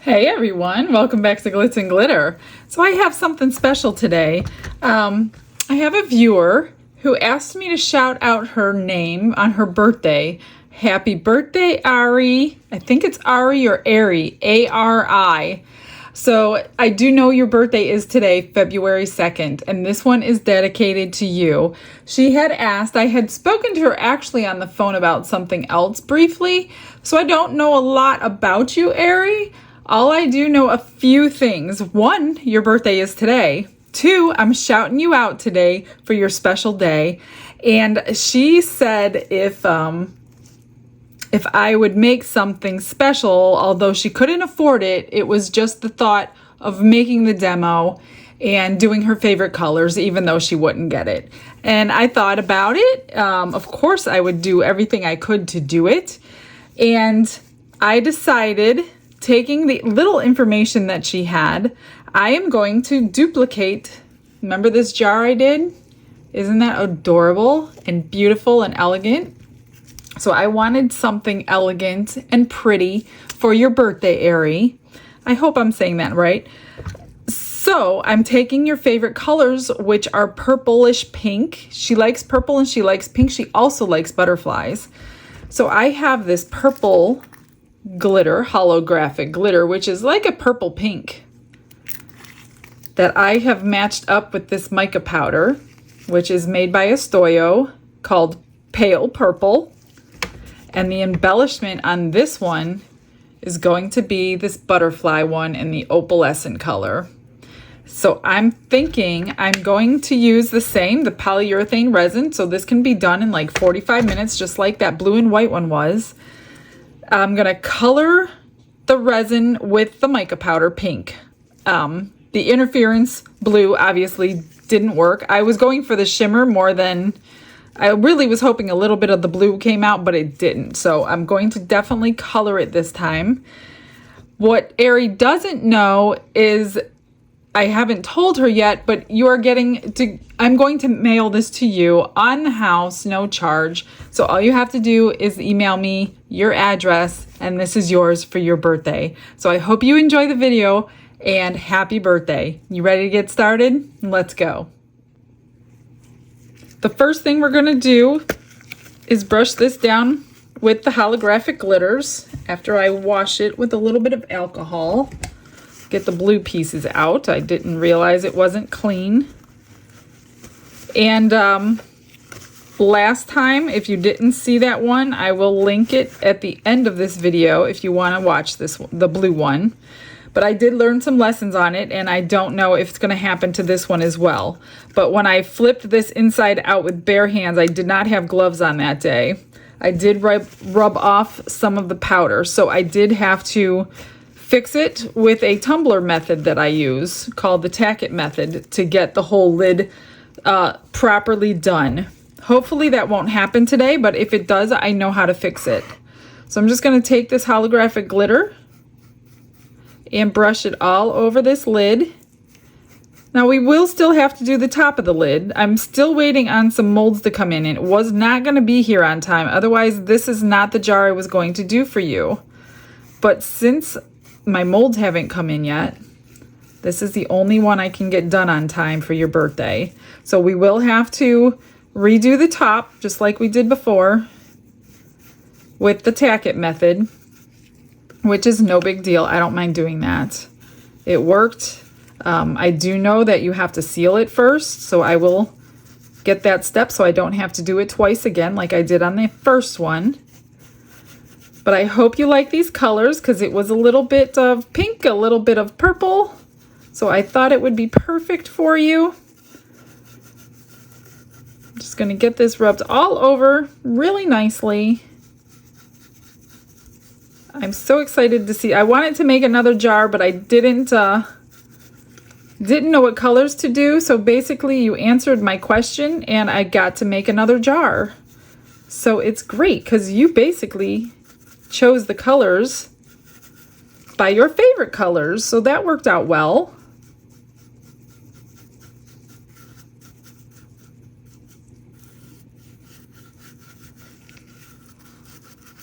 Hey everyone, welcome back to Glitz and Glitter. So I have something special today. I have a viewer who asked me to shout out her name on her birthday. Happy birthday, Ari. I think it's Ari or Ari, A-R-I. So I do know your birthday is today, February 2nd, and this one is dedicated to you. She had asked, I had spoken to her actually on the phone about something else briefly, so I don't know a lot about you, Ari. All I do know a few things. One, your birthday is today. Two, I'm shouting you out today for your special day. And she said if I would make something special, although she couldn't afford it, it was just the thought of making the demo and doing her favorite colors, even though she wouldn't get it. And I thought about it. Of course, I would do everything I could to do it. And I decided, taking the little information that she had, I am going to duplicate. Remember this jar I did? Isn't that adorable and beautiful and elegant? So I wanted something elegant and pretty for your birthday, Ari. I hope I'm saying that right. So I'm taking your favorite colors, which are purplish pink. She likes purple and she likes pink. She also likes butterflies. So I have this purple glitter, holographic glitter, which is like a purple pink, that I have matched up with this mica powder, which is made by Estoyo, called Pale Purple. And the embellishment on this one is going to be this butterfly one in the opalescent color. So I'm thinking I'm going to use the polyurethane resin. So this can be done in like 45 minutes, just like that blue and white one was. I'm going to color the resin with the mica powder pink. The interference blue obviously didn't work. I was going for the shimmer more than... I really was hoping a little bit of the blue came out, but it didn't. So I'm going to definitely color it this time. What Ari doesn't know is, I haven't told her yet, but you are I'm going to mail this to you on the house, no charge. So all you have to do is email me your address, and this is yours for your birthday. So I hope you enjoy the video, and happy birthday. You ready to get started? Let's go. The first thing we're gonna do is brush this down with the holographic glitters after I wash it with a little bit of alcohol. Get the blue pieces out. I didn't realize it wasn't clean. And last time, if you didn't see that one, I will link it at the end of this video if you want to watch the blue one. But I did learn some lessons on it, and I don't know if it's going to happen to this one as well. But when I flipped this inside out with bare hands, I did not have gloves on that day. I did rub off some of the powder, so I did have to fix it with a tumbler method that I use called the tack it method to get the whole lid properly done. Hopefully that won't happen today, but if it does, I know how to fix it. So I'm just going to take this holographic glitter and brush it all over this lid. Now we will still have to do the top of the lid. I'm still waiting on some molds to come in. It was not going to be here on time. Otherwise, this is not the jar I was going to do for you. But since my molds haven't come in yet, this is the only one I can get done on time for your birthday. So we will have to redo the top, just like we did before, with the tack it method, which is no big deal. I don't mind doing that. It worked. I do know that you have to seal it first, so I will get that step so I don't have to do it twice again like I did on the first one. But I hope you like these colors because it was a little bit of pink, a little bit of purple. So I thought it would be perfect for you. I'm just going to get this rubbed all over really nicely. I'm so excited to see. I wanted to make another jar, but I didn't know what colors to do. So basically you answered my question and I got to make another jar. So it's great because you basically chose the colors by your favorite colors. So that worked out well.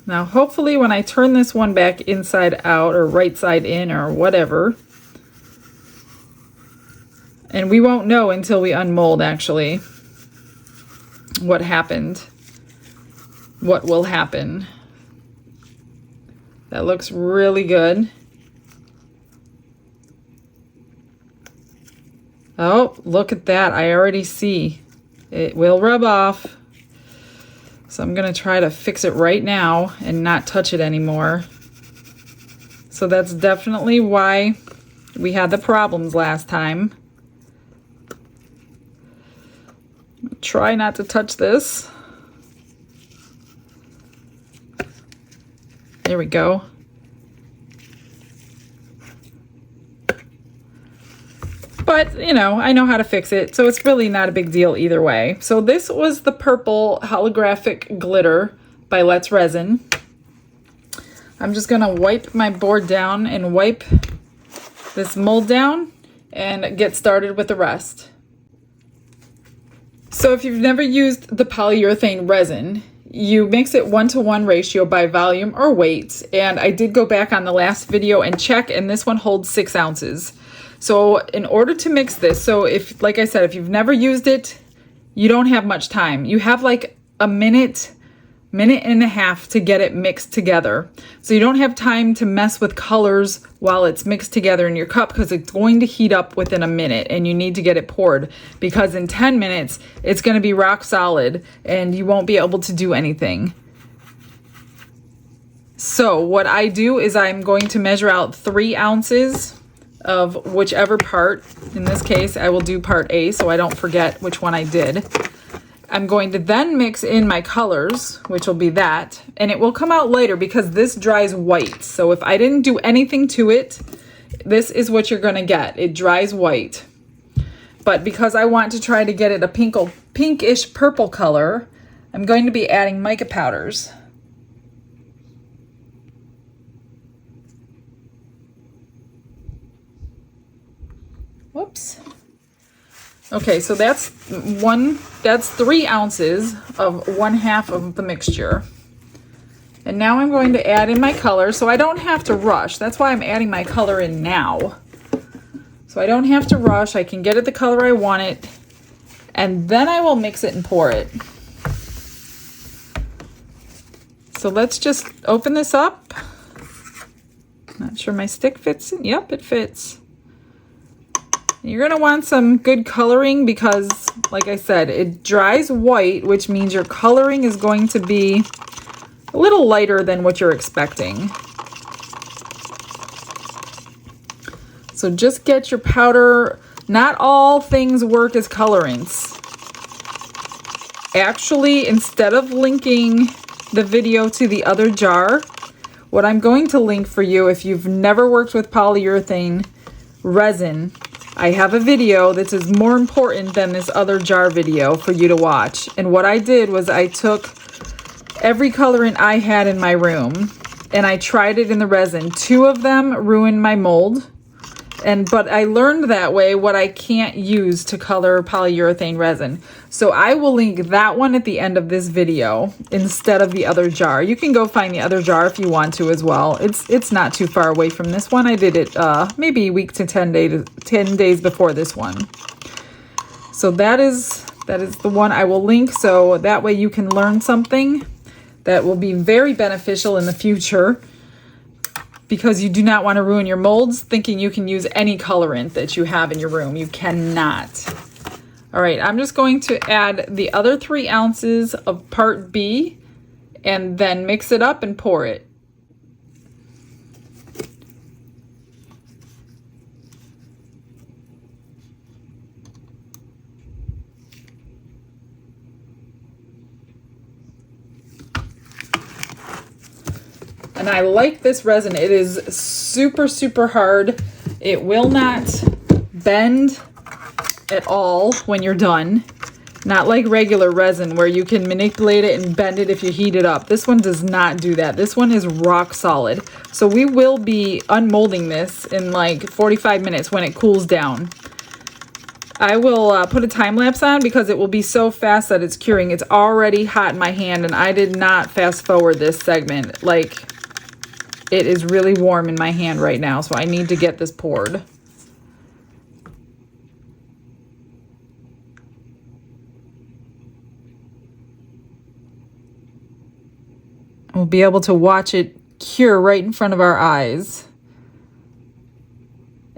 Now, hopefully when I turn this one back inside out or right side in or whatever, and we won't know until we unmold actually what happened, what will happen. That looks really good. Oh, look at that. I already see. It will rub off. So I'm going to try to fix it right now and not touch it anymore. So that's definitely why we had the problems last time. Try not to touch this. There we go. But, you know, I know how to fix it, so it's really not a big deal either way. So this was the purple holographic glitter by Let's Resin. I'm just gonna wipe my board down and wipe this mold down and get started with the rest. So if you've never used the polyurethane resin, you mix it 1-to-1 ratio by volume or weight. And I did go back on the last video and check, and this one holds 6 ounces. So in order to mix this, so if, like I said, if you've never used it, you don't have much time. You have like a minute and a half to get it mixed together. So you don't have time to mess with colors while it's mixed together in your cup, because it's going to heat up within a minute and you need to get it poured, because in 10 minutes it's going to be rock solid and you won't be able to do anything. So what I do is I'm going to measure out 3 ounces of whichever part. In this case, I will do part A so I don't forget which one I did. I'm going to then mix in my colors, which will be that, and it will come out later because this dries white. So if I didn't do anything to it, this is what you're gonna get. It dries white. But because I want to try to get it a pinkish purple color, I'm going to be adding mica powders. Whoops. Okay, so that's 3 ounces of 1/2 of the mixture. And now I'm going to add in my color, so I don't have to rush. That's why I'm adding my color in now. So I don't have to rush. I can get it the color I want it, and then I will mix it and pour it. So let's just open this up. Not sure my stick fits in. Yep, it fits. You're going to want some good coloring because, like I said, it dries white, which means your coloring is going to be a little lighter than what you're expecting. So just get your powder. Not all things work as colorants. Actually, instead of linking the video to the other jar, what I'm going to link for you, if you've never worked with polyurethane resin, I have a video that is more important than this other jar video for you to watch. And what I did was I took every colorant I had in my room and I tried it in the resin. 2 of them ruined my mold. But I learned that way what I can't use to color polyurethane resin. So I will link that one at the end of this video instead of the other jar. You can go find the other jar if you want to as well. It's not too far away from this one. I did it maybe a week to 10 days before this one. So that is the one I will link, so that way you can learn something that will be very beneficial in the future, because you do not want to ruin your molds thinking you can use any colorant that you have in your room. You cannot. All right, I'm just going to add the other 3 ounces of part B and then mix it up and pour it. And I like this resin. It is super, super hard. It will not bend at all when you're done. Not like regular resin where you can manipulate it and bend it if you heat it up. This one does not do that. This one is rock solid. So we will be unmolding this in like 45 minutes when it cools down. I will put a time lapse on because it will be so fast that it's curing. It's already hot in my hand, and I did not fast forward this segment. Like, it is really warm in my hand right now, so I need to get this poured. We'll be able to watch it cure right in front of our eyes.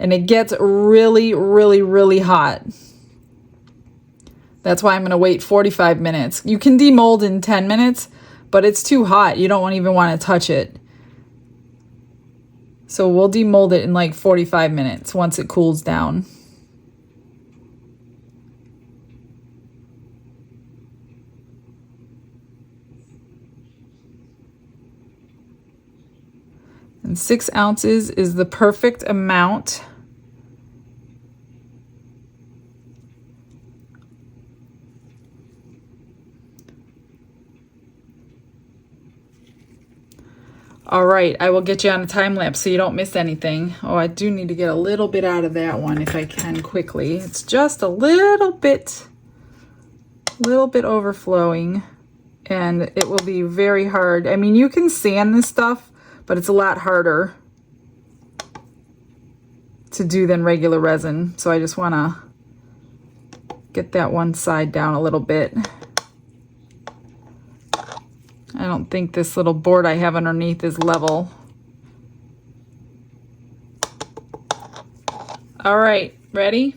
And it gets really, really, really hot. That's why I'm going to wait 45 minutes. You can demold in 10 minutes, but it's too hot. You don't even want to touch it. So we'll demold it in like 45 minutes once it cools down. And 6 ounces is the perfect amount. All right, I will get you on a time lapse so you don't miss anything. Oh, I do need to get a little bit out of that one if I can quickly. It's just a little bit overflowing, and it will be very hard. I mean, you can sand this stuff, but it's a lot harder to do than regular resin. So I just want to get that one side down a little bit. I don't think this little board I have underneath is level. All right, ready?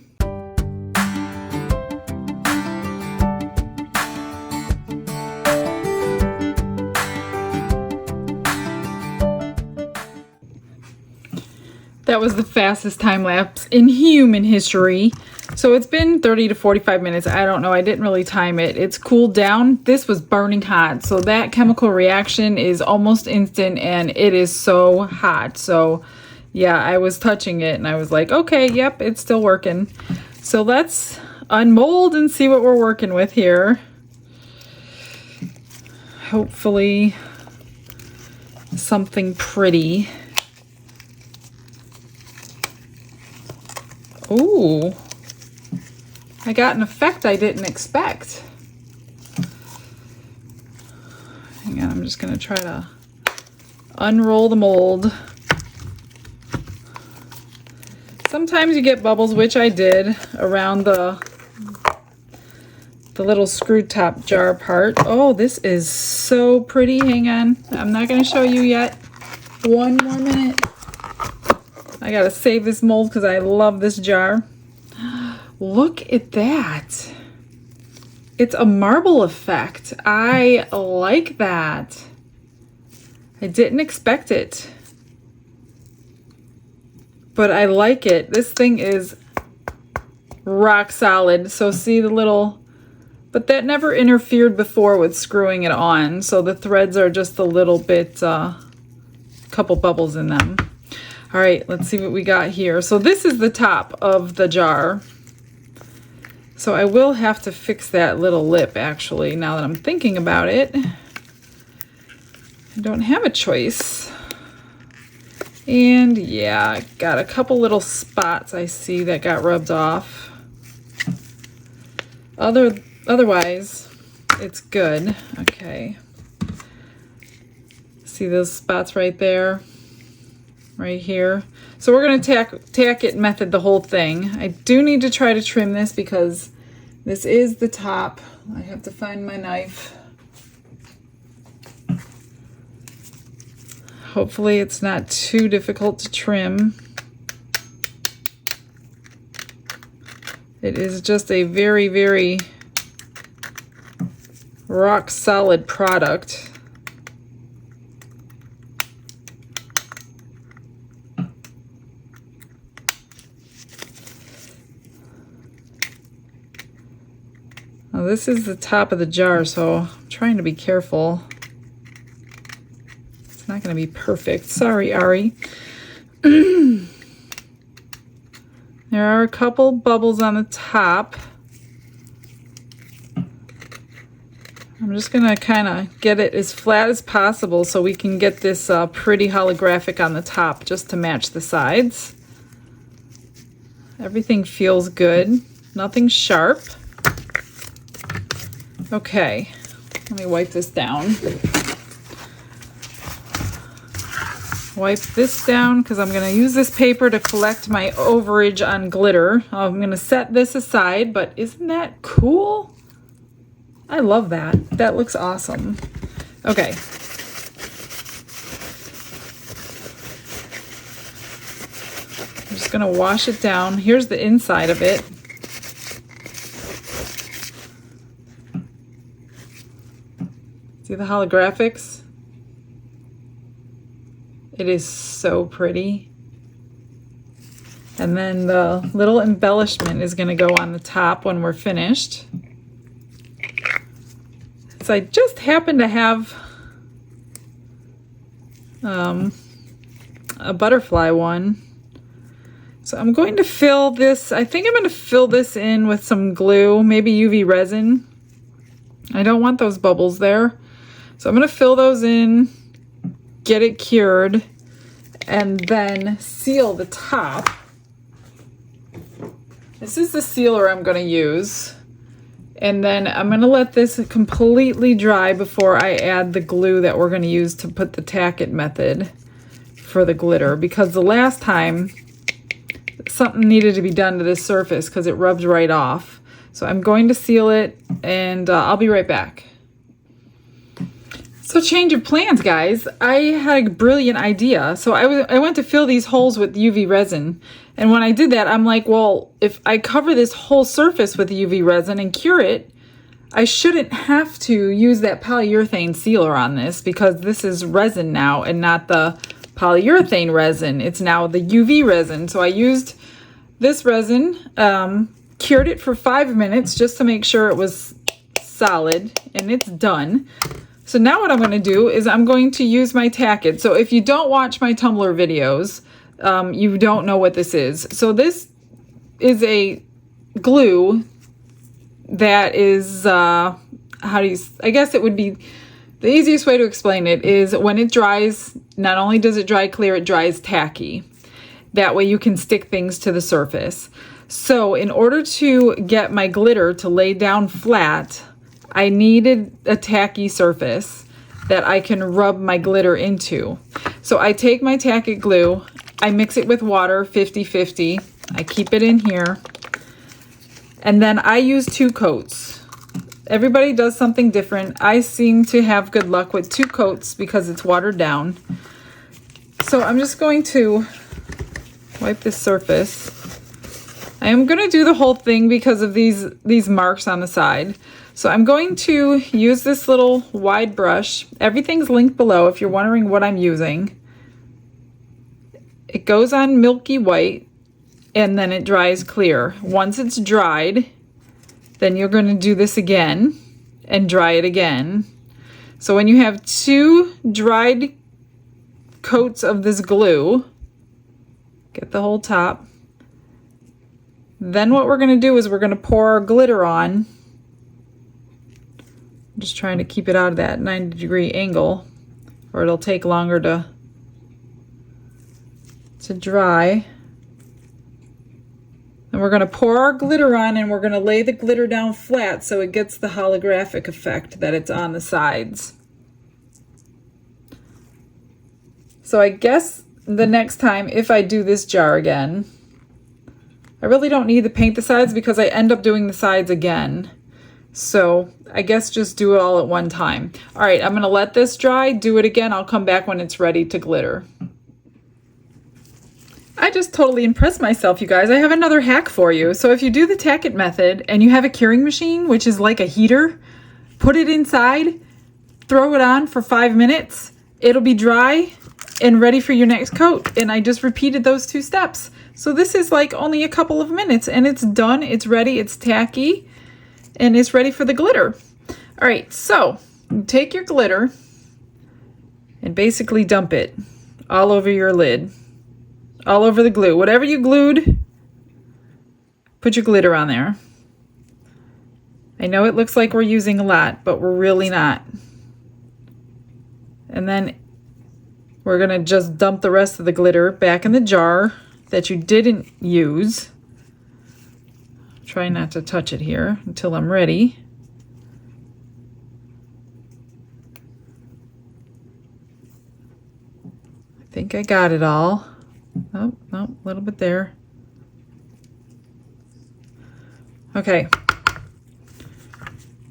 That was the fastest time lapse in human history. So it's been 30 to 45 minutes. I don't know. I didn't really time it. It's cooled down. This was burning hot. So that chemical reaction is almost instant, and it is so hot. So yeah, I was touching it and I was like, okay, yep, it's still working. So let's unmold and see what we're working with here. Hopefully something pretty. Ooh, I got an effect I didn't expect. Hang on, I'm just gonna try to unroll the mold. Sometimes you get bubbles, which I did, around the little screw top jar part. Oh, this is so pretty. Hang on, I'm not gonna show you yet. One more minute. I gotta save this mold because I love this jar. Look at that. It's a marble effect. I like that. I didn't expect it, but I like it. This thing is rock solid. So see the little, but that never interfered before with screwing it on. So the threads are just a little bit, couple bubbles in them. All right, let's see what we got here. So this is the top of the jar. So I will have to fix that little lip, actually, now that I'm thinking about it. I don't have a choice. And yeah, I got a couple little spots I see that got rubbed off. Otherwise, it's good. Okay. See those spots right there? Right here. So we're going to tack it method the whole thing. I do need to try to trim this because this is the top. I have to find my knife. Hopefully it's not too difficult to trim. It is just a very, very rock solid product. Now this is the top of the jar, so I'm trying to be careful. It's not going to be perfect. Sorry, Ari. There are a couple bubbles on the top. I'm just going to kind of get it as flat as possible so we can get this pretty holographic on the top just to match the sides. Everything feels good. nothing sharp. Okay, let me wipe this down. Wipe this down because I'm going to use this paper to collect my overage on glitter. I'm going to set this aside, but isn't that cool? I love that. That looks awesome. Okay. I'm just going to wash it down. Here's the inside of it. See the holographics? It is so pretty. And then the little embellishment is going to go on the top when we're finished. So I just happen to have a butterfly one. So I'm going to fill this, I think I'm going to fill this in with some glue, maybe UV resin. I don't want those bubbles there. So I'm going to fill those in, get it cured, and then seal the top. This is the sealer I'm going to use. And then I'm going to let this completely dry before I add the glue that we're going to use to put the tack it method for the glitter. Because the last time, something needed to be done to this surface because it rubbed right off. So I'm going to seal it, and I'll be right back. So change of plans, guys. I had a brilliant idea. So I went to fill these holes with UV resin. And when I did that, I'm like, well, if I cover this whole surface with UV resin and cure it, I shouldn't have to use that polyurethane sealer on this because this is resin now and not the polyurethane resin. It's now the UV resin. So I used this resin, cured it for 5 minutes just to make sure it was solid, and it's done. So now what I'm going to do is I'm going to use my tack it. So if you don't watch my Tumblr videos, you don't know what this is. So this is a glue that is, I guess it would be, the easiest way to explain it is when it dries, not only does it dry clear, it dries tacky. That way you can stick things to the surface. So in order to get my glitter to lay down flat, I needed a tacky surface that I can rub my glitter into. So I take my tack it glue, I mix it with water 50-50, I keep it in here, and then I use 2 coats. Everybody does something different. I seem to have good luck with 2 coats because it's watered down. So I'm just going to wipe this surface. I am going to do the whole thing because of these marks on the side. So I'm going to use this little wide brush. Everything's linked below if you're wondering what I'm using. It goes on milky white and then it dries clear. Once it's dried, then you're going to do this again and dry it again. So when you have 2 dried coats of this glue, get the whole top. Then what we're going to do is we're going to pour our glitter on. I'm just trying to keep it out of that 90-degree angle or it'll take longer to dry. And we're going to pour our glitter on and we're going to lay the glitter down flat so it gets the holographic effect that it's on the sides. So I guess the next time, if I do this jar again, I really don't need to paint the sides because I end up doing the sides again. So I guess just do it all at one time. All right, I'm going to let this dry, do it again. I'll come back when it's ready to glitter. I just totally impressed myself, you guys. I have another hack for you. So if you do the tack it method and you have a curing machine, which is like a heater, put it inside, throw it on for 5 minutes. It'll be dry and ready for your next coat. And I just repeated those 2 steps. So this is like only a couple of minutes and it's done, it's ready, it's tacky, and it's ready for the glitter. All right, so you take your glitter and basically dump it all over your lid, all over the glue. Whatever you glued, put your glitter on there. I know it looks like we're using a lot, but we're really not. And then we're gonna just dump the rest of the glitter back in the jar that you didn't use. Try not to touch it here until I'm ready. I think I got it all. Oh, no, a little bit there. Okay.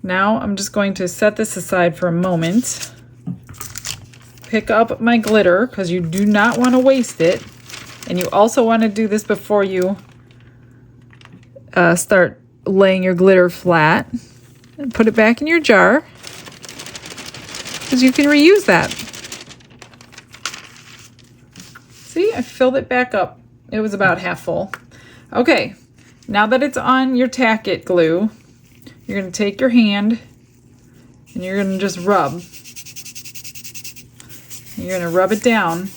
Now I'm just going to set this aside for a moment. Pick up my glitter because you do not want to waste it. And you also want to do this before you start laying your glitter flat. And put it back in your jar because you can reuse that. See, I filled it back up. It was about half full. Okay, now that it's on your tack it glue, you're going to take your hand and you're going to just rub. You're going to rub it down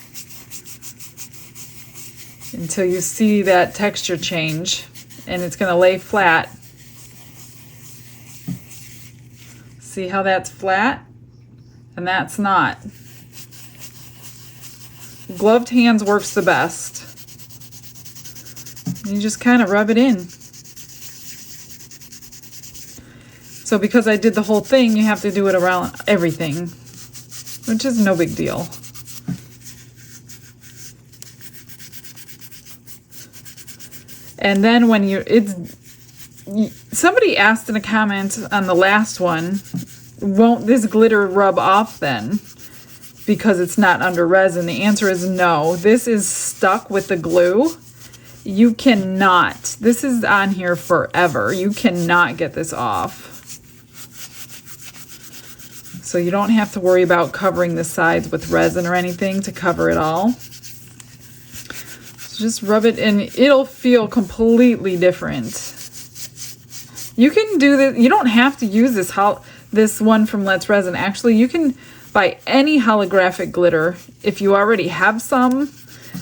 until you see that texture change, and it's going to lay flat. See how that's flat and that's not. Gloved hands works the best. You just kind of rub it in. So because I did the whole thing, you have to do it around everything, which is no big deal. And then when somebody asked in a comment on the last one, won't this glitter rub off then because it's not under resin? The answer is no. This is stuck with the glue. You cannot. This is on here forever. You cannot get this off. So you don't have to worry about covering the sides with resin or anything to cover it all. So just rub it and it'll feel completely different. You can do this. You don't have to use this one from Let's Resin. Actually, you can buy any holographic glitter if you already have some.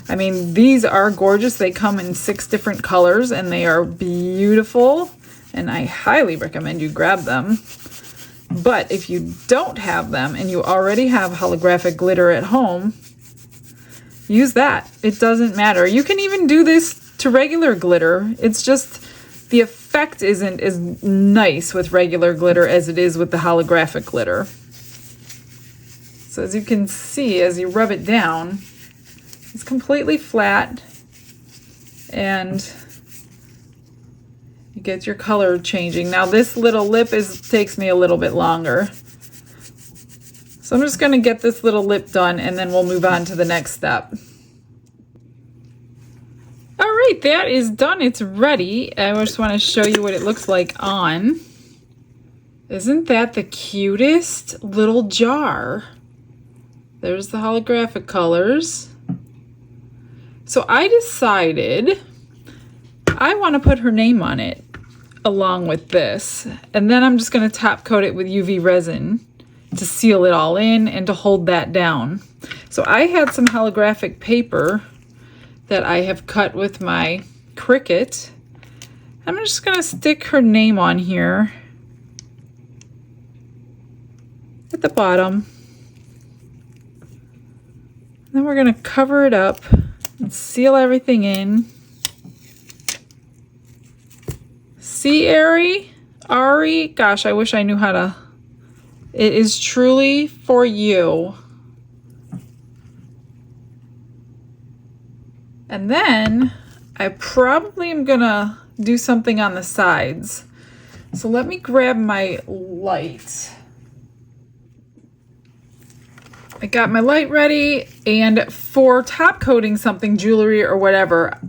I mean, these are gorgeous. They come in 6 different colors and they are beautiful. And I highly recommend you grab them. But if you don't have them and you already have holographic glitter at home, use that. It doesn't matter. You can even do this to regular glitter. It's just the effect isn't as nice with regular glitter as it is with the holographic glitter. So as you can see, as you rub it down, it's completely flat and you get your color changing. Now this little lip takes me a little bit longer. So I'm just going to get this little lip done and then we'll move on to the next step. All right, that is done. It's ready. I just want to show you what it looks like on. Isn't that the cutest little jar? There's the holographic colors. So I decided I want to put her name on it along with this. And then I'm just going to top coat it with UV resin to seal it all in and to hold that down. So I had some holographic paper that I have cut with my Cricut. I'm just going to stick her name on here at the bottom. Then we're going to cover it up and seal everything in. See, Ari? Gosh, I wish I knew how to. It is truly for you. And then I probably am gonna do something on the sides. So let me grab my light. I got my light ready, and for top coating something, jewelry or whatever,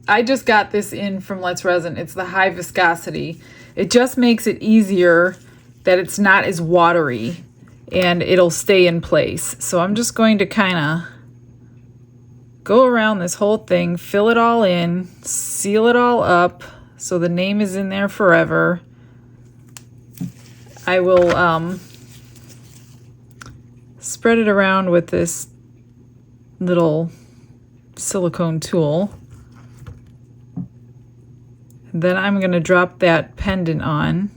I just got this in from Let's Resin. It's the high viscosity. It just makes it easier that it's not as watery and it'll stay in place. So I'm just going to kind of go around this whole thing, fill it all in, seal it all up so the name is in there forever. I will spread it around with this little silicone tool. Then I'm going to drop that pendant on.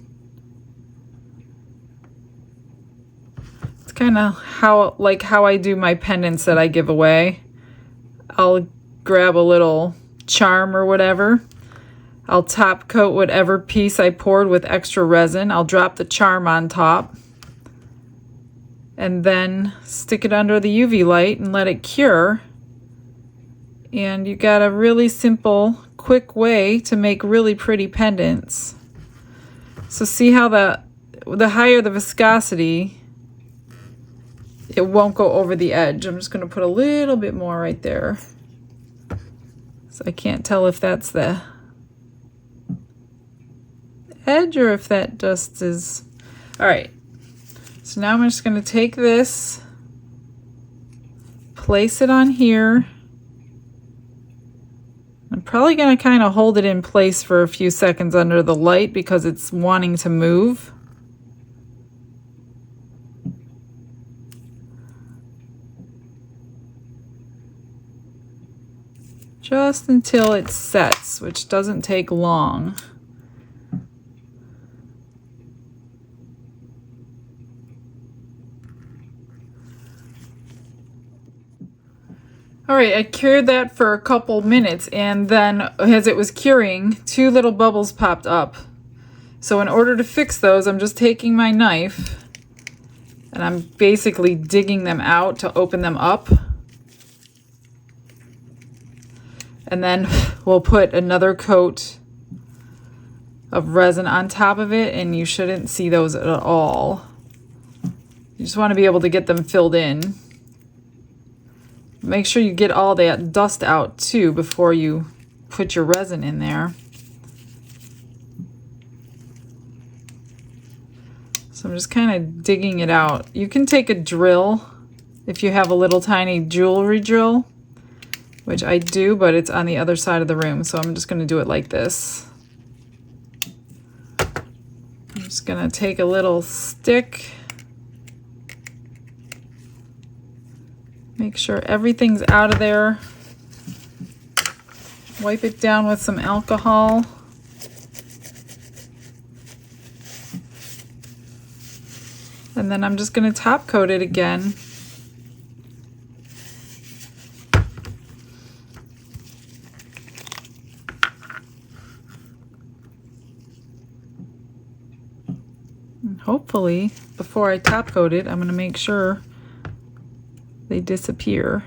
It's kind of how I do my pendants that I give away. I'll grab a little charm or whatever. I'll top coat whatever piece I poured with extra resin. I'll drop the charm on top and then stick it under the UV light and let it cure. And you got a really simple, quick way to make really pretty pendants. So see how the higher the viscosity, it won't go over the edge. I'm just going to put a little bit more right there. So I can't tell if that's the edge or if that just is. All right, so now I'm just going to take this, place it on here. I'm probably going to kind of hold it in place for a few seconds under the light because it's wanting to move. Just until it sets, which doesn't take long. All right, I cured that for a couple minutes, and then as it was curing, 2 little bubbles popped up. So in order to fix those, I'm just taking my knife and I'm basically digging them out to open them up. And then we'll put another coat of resin on top of it, and you shouldn't see those at all. You just want to be able to get them filled in. Make sure you get all that dust out too before you put your resin in there. So I'm just kind of digging it out. You can take a drill if you have a little tiny jewelry drill, which I do, but it's on the other side of the room. So I'm just going to do it like this. I'm just going to take a little stick. Make sure everything's out of there. Wipe it down with some alcohol. And then I'm just going to top coat it again. And hopefully, before I top coat it, I'm going to make sure they disappear.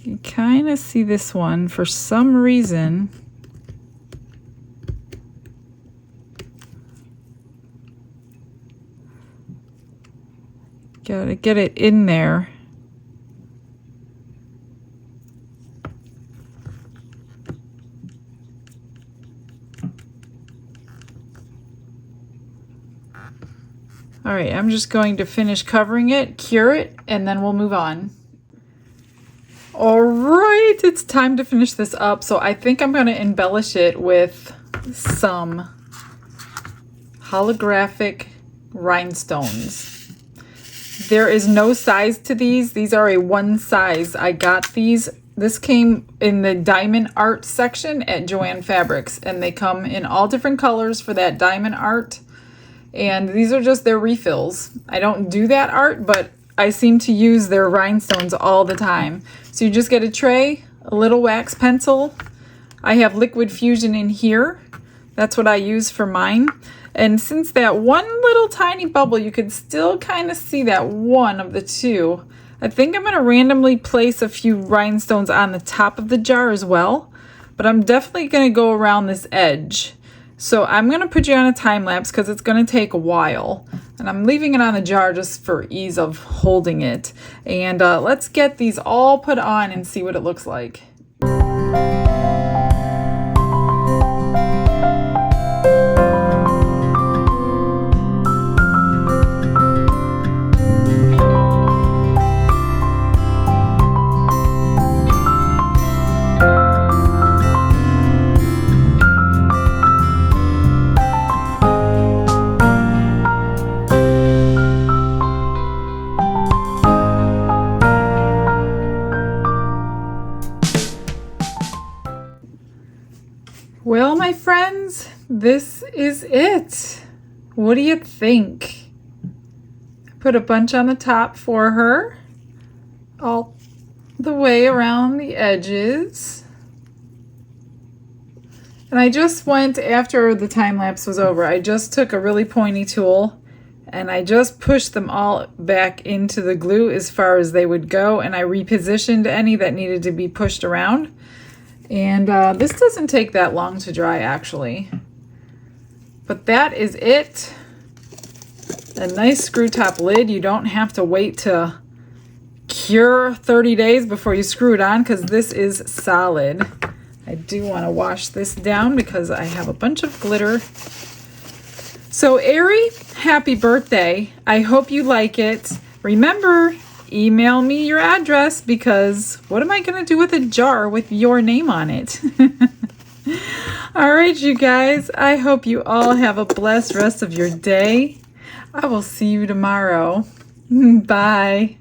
You kind of see this one for some reason. Gotta get it in there. All right, I'm just going to finish covering it, cure it, and then we'll move on. All right, it's time to finish this up. So I think I'm going to embellish it with some holographic rhinestones. There is no size to these. These are a one size. I got these. This came in the diamond art section at Joanne Fabrics, and they come in all different colors for that diamond art. And these are just their refills. I don't do that art, but I seem to use their rhinestones all the time. So you just get a tray, a little wax pencil. I have liquid fusion in here. That's what I use for mine. And since that one little tiny bubble, you can still kind of see that one of the two, I think I'm going to randomly place a few rhinestones on the top of the jar as well. But I'm definitely going to go around this edge. So I'm going to put you on a time lapse because it's going to take a while. And I'm leaving it on the jar just for ease of holding it. And let's get these all put on and see what it looks like. Well, my friends, this is it. What do you think? Put a bunch on the top for her, all the way around the edges. And I just went, after the time lapse was over, I just took a really pointy tool and I just pushed them all back into the glue as far as they would go, and I repositioned any that needed to be pushed around. And this doesn't take that long to dry, actually. But that is it. A nice screw top lid. You don't have to wait to cure 30 days before you screw it on, because this is solid. I do want to wash this down because I have a bunch of glitter. So Ari, happy birthday. I hope you like it. Remember, email me your address, because what am I going to do with a jar with your name on it? All right, you guys, I hope you all have a blessed rest of your day. I will see you tomorrow. Bye.